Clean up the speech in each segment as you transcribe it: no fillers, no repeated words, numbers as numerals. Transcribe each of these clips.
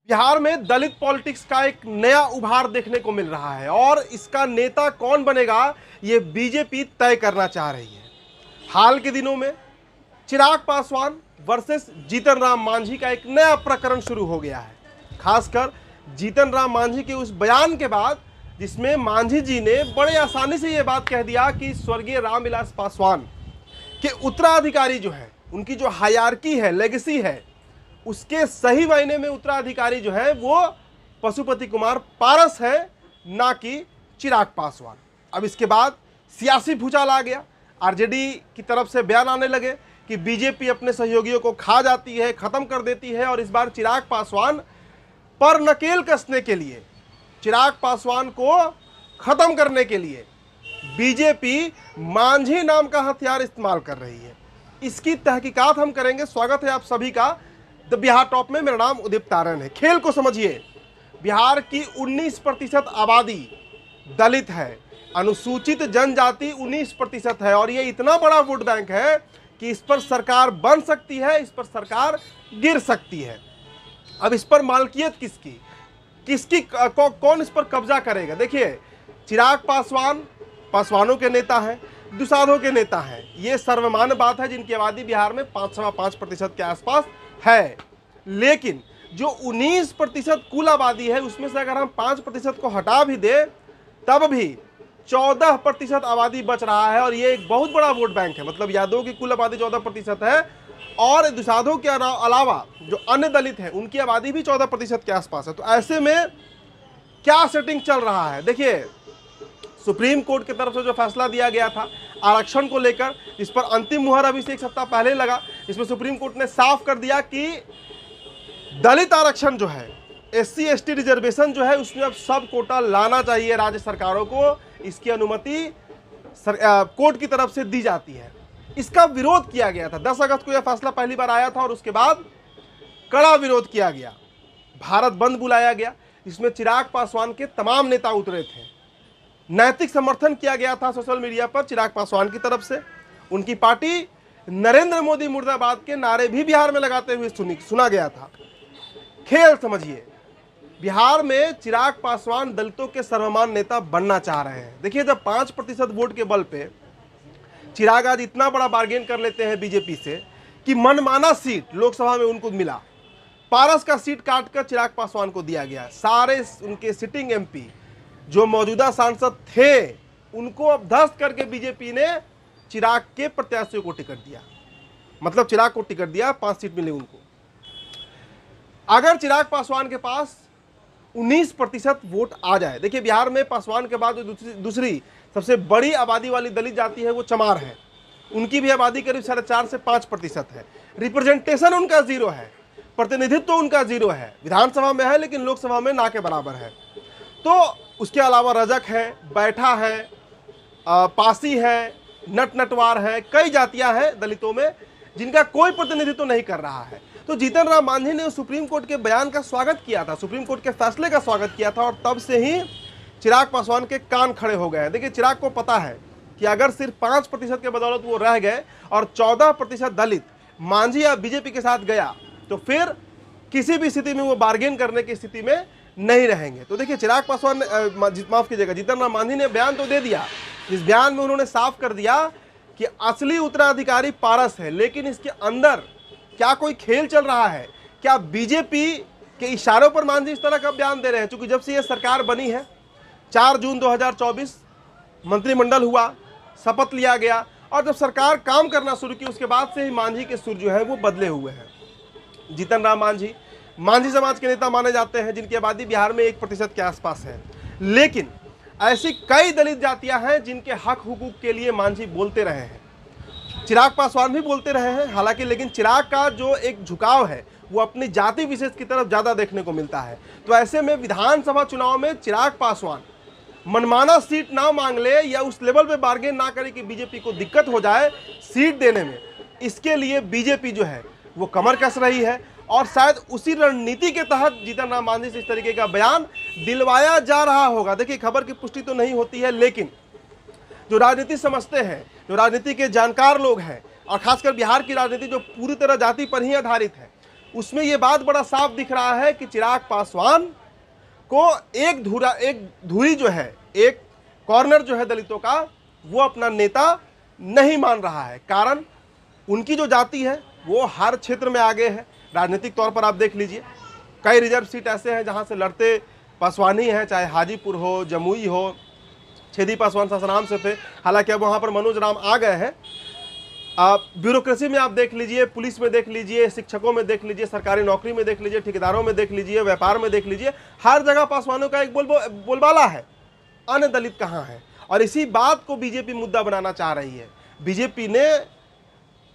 बिहार में दलित पॉलिटिक्स का एक नया उभार देखने को मिल रहा है और इसका नेता कौन बनेगा ये बीजेपी तय करना चाह रही है। हाल के दिनों में चिराग पासवान वर्सेस जीतन राम मांझी का एक नया प्रकरण शुरू हो गया है। खासकर जीतन राम मांझी के उस बयान के बाद जिसमें मांझी जी ने बड़े आसानी से ये बात कह दिया कि स्वर्गीय रामविलास पासवान के उत्तराधिकारी जो है, उनकी जो हायरार्की है, लेगेसी है, उसके सही मायने में उत्तराधिकारी जो है वो पशुपति कुमार पारस है, ना कि चिराग पासवान। अब इसके बाद सियासी भूचाल आ गया। आरजेडी की तरफ से बयान आने लगे कि बीजेपी अपने सहयोगियों को खा जाती है, खत्म कर देती है और इस बार चिराग पासवान पर नकेल कसने के लिए, चिराग पासवान को खत्म करने के लिए बीजेपी मांझी नाम का हथियार इस्तेमाल कर रही है। इसकी तहकीकात हम करेंगे। स्वागत है आप सभी का द बिहार टॉप में। मेरा नाम उदित तारण है। खेल को समझिए। बिहार की 19% आबादी दलित है, अनुसूचित जनजाति 19% है और ये इतना बड़ा वोट बैंक है कि इस पर सरकार बन सकती है, इस पर सरकार गिर सकती है। अब इस पर मालकियत किसकी कौन इस पर कब्जा करेगा? देखिए, चिराग पासवान पासवानों के नेता हैं, दुसाधों के नेता हैं, ये सर्वमान्य बात है, जिनकी आबादी बिहार में 5.5% के आसपास है। लेकिन जो 19% कुल आबादी है उसमें से अगर हम 5% को हटा भी दे तब भी 14% आबादी बच रहा है और ये एक बहुत बड़ा वोट बैंक है। मतलब यादवों की कुल आबादी 14% है और दुसाधों के अलावा जो अन्य दलित हैं उनकी आबादी भी 14% के आसपास है। तो ऐसे में क्या सेटिंग चल रहा है? देखिए, सुप्रीम कोर्ट की तरफ से जो फैसला दिया गया था आरक्षण को लेकर, इस पर अंतिम मुहर अभी से एक सप्ताह पहले लगा। इसमें सुप्रीम कोर्ट ने साफ कर दिया कि दलित आरक्षण जो है, SC ST रिजर्वेशन जो है, उसमें अब सब कोटा लाना चाहिए राज्य सरकारों को। इसकी अनुमति कोर्ट की तरफ से दी जाती है। इसका विरोध किया गया था। 10 अगस्त को यह फैसला पहली बार आया था और उसके बाद कड़ा विरोध किया गया। भारत बंद बुलाया गया। इसमें चिराग पासवान के तमाम नेता उतरे थे। नैतिक समर्थन किया गया था सोशल मीडिया पर चिराग पासवान की तरफ से। उनकी पार्टी नरेंद्र मोदी मुर्दाबाद के नारे भी बिहार में लगाते हुए सुना गया था। खेल समझिए। बिहार में चिराग पासवान दलितों के सर्वमान्य नेता बनना चाह रहे हैं। देखिए, जब 5% वोट के बल पे चिराग आज इतना बड़ा बार्गेन कर लेते हैं बीजेपी से कि मनमाना सीट लोकसभा में उनको मिला। पारस का सीट काटकर चिराग पासवान को दिया गया। सारे उनके सिटिंग MP जो मौजूदा सांसद थे उनको अब ध्वस्त करके बीजेपी ने चिराग के प्रत्याशियों को टिकट दिया। मतलब चिराग को टिकट दिया, 5 सीट मिली उनको। अगर चिराग पासवान के पास 19% वोट आ जाए, देखिए बिहार में पासवान के बाद जो दूसरी सबसे बड़ी आबादी वाली दलित जाति है वो चमार है। उनकी भी आबादी करीब 4.5 से 5% है। रिप्रेजेंटेशन उनका 0 है, प्रतिनिधित्व उनका 0 है। विधानसभा में है लेकिन लोकसभा में ना के बराबर है। तो उसके अलावा रजक है, बैठा है, पासी है, नटवार है, कई जातियां हैं दलितों में जिनका कोई प्रतिनिधित्व नहीं कर रहा है। तो जीतन राम मांझी ने सुप्रीम कोर्ट के बयान का स्वागत किया था, सुप्रीम कोर्ट के फैसले का स्वागत किया था और तब से ही चिराग पासवान के कान खड़े हो गए हैं। देखिए, चिराग को पता है कि अगर सिर्फ 5% के बदौलत वो रह गए और 14% दलित मांझी या बीजेपी के साथ गया तो फिर किसी भी स्थिति में वो बार्गेन करने की स्थिति में नहीं रहेंगे। तो देखिए, चिराग पासवान माफ कीजिएगा, जीतन राम मांझी ने बयान तो दे दिया। इस बयान में उन्होंने साफ कर दिया कि असली उत्तराधिकारी पारस है, लेकिन इसके अंदर क्या कोई खेल चल रहा है? क्या बीजेपी के इशारों पर मांझी इस तरह का बयान दे रहे हैं? क्योंकि जब से यह सरकार बनी है, 4 जून 2024 मंत्रिमंडल हुआ, शपथ लिया गया और जब सरकार काम करना शुरू की उसके बाद से ही मांझी के सुर जो है वो बदले हुए हैं। जीतन राम मांझी समाज के नेता माने जाते हैं जिनकी आबादी बिहार में 1% के आसपास है। लेकिन ऐसी कई दलित जातियां हैं जिनके हक हुकूक के लिए मांझी बोलते रहे हैं। चिराग पासवान भी बोलते रहे हैं हालांकि, लेकिन चिराग का जो एक झुकाव है वो अपनी जाति विशेष की तरफ ज़्यादा देखने को मिलता है। तो ऐसे में विधानसभा चुनाव में चिराग पासवान मनमाना सीट ना मांग ले या उस लेवल पे बार्गेन ना करे कि बीजेपी को दिक्कत हो जाए सीट देने में, इसके लिए बीजेपी जो है वो कमर कस रही है और शायद उसी रणनीति के तहत जीतन राम मांझी से इस तरीके का बयान दिलवाया जा रहा होगा। देखिए, खबर की पुष्टि तो नहीं होती है, लेकिन जो राजनीति समझते हैं, जो राजनीति के जानकार लोग हैं और खासकर बिहार की राजनीति जो पूरी तरह जाति पर ही आधारित है, उसमें यह बात बड़ा साफ दिख रहा है कि चिराग पासवान को एक धुरी जो है, एक कॉर्नर जो है दलितों का, वो अपना नेता नहीं मान रहा है। कारण उनकी जो जाति है वो हर क्षेत्र में आगे है। राजनीतिक तौर पर आप देख लीजिए, कई रिजर्व सीट ऐसे हैं जहां से लड़ते पासवान ही हैं, चाहे हाजीपुर हो, जमुई हो। छेदी पासवान सासाराम से थे, हालांकि अब वहां पर मनोज राम आ गए हैं। ब्यूरोक्रेसी में आप देख लीजिए, पुलिस में देख लीजिए, शिक्षकों में देख लीजिए, सरकारी नौकरी में देख लीजिए, ठेकेदारों में देख लीजिए, व्यापार में देख लीजिए, हर जगह पासवानों का एक बोलबाला है। अन्य दलित कहाँ है? और इसी बात को बीजेपी मुद्दा बनाना चाह रही है। बीजेपी ने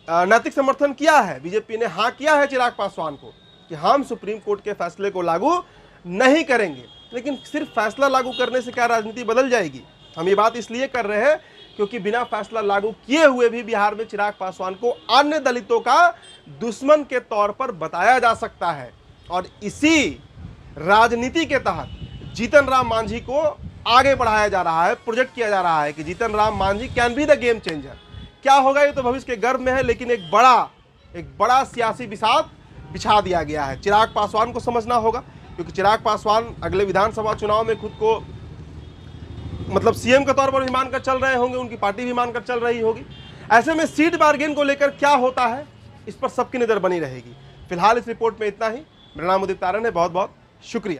नैतिक समर्थन किया है, बीजेपी ने हाँ किया है चिराग पासवान को कि हम सुप्रीम कोर्ट के फैसले को लागू नहीं करेंगे। लेकिन सिर्फ फैसला लागू करने से क्या राजनीति बदल जाएगी? हम ये बात इसलिए कर रहे हैं क्योंकि बिना फैसला लागू किए हुए भी बिहार में चिराग पासवान को अन्य दलितों का दुश्मन के तौर पर बताया जा सकता है। और इसी राजनीति के तहत जीतन राम मांझी को आगे बढ़ाया जा रहा है, प्रोजेक्ट किया जा रहा है कि Jitan Ram Manjhi can be the game changer. क्या होगा ये तो भविष्य के गर्भ में है, लेकिन एक बड़ा सियासी बिसात बिछा दिया गया है। चिराग पासवान को समझना होगा, क्योंकि चिराग पासवान अगले विधानसभा चुनाव में खुद को मतलब सीएम के तौर पर भी मानकर चल रहे होंगे, उनकी पार्टी भी मानकर चल रही होगी। ऐसे में सीट बार्गेन को लेकर क्या होता है, इस पर सबकी नजर बनी रहेगी। फिलहाल इस रिपोर्ट में इतना ही। मेरा नाम उदित तारण है, बहुत बहुत शुक्रिया।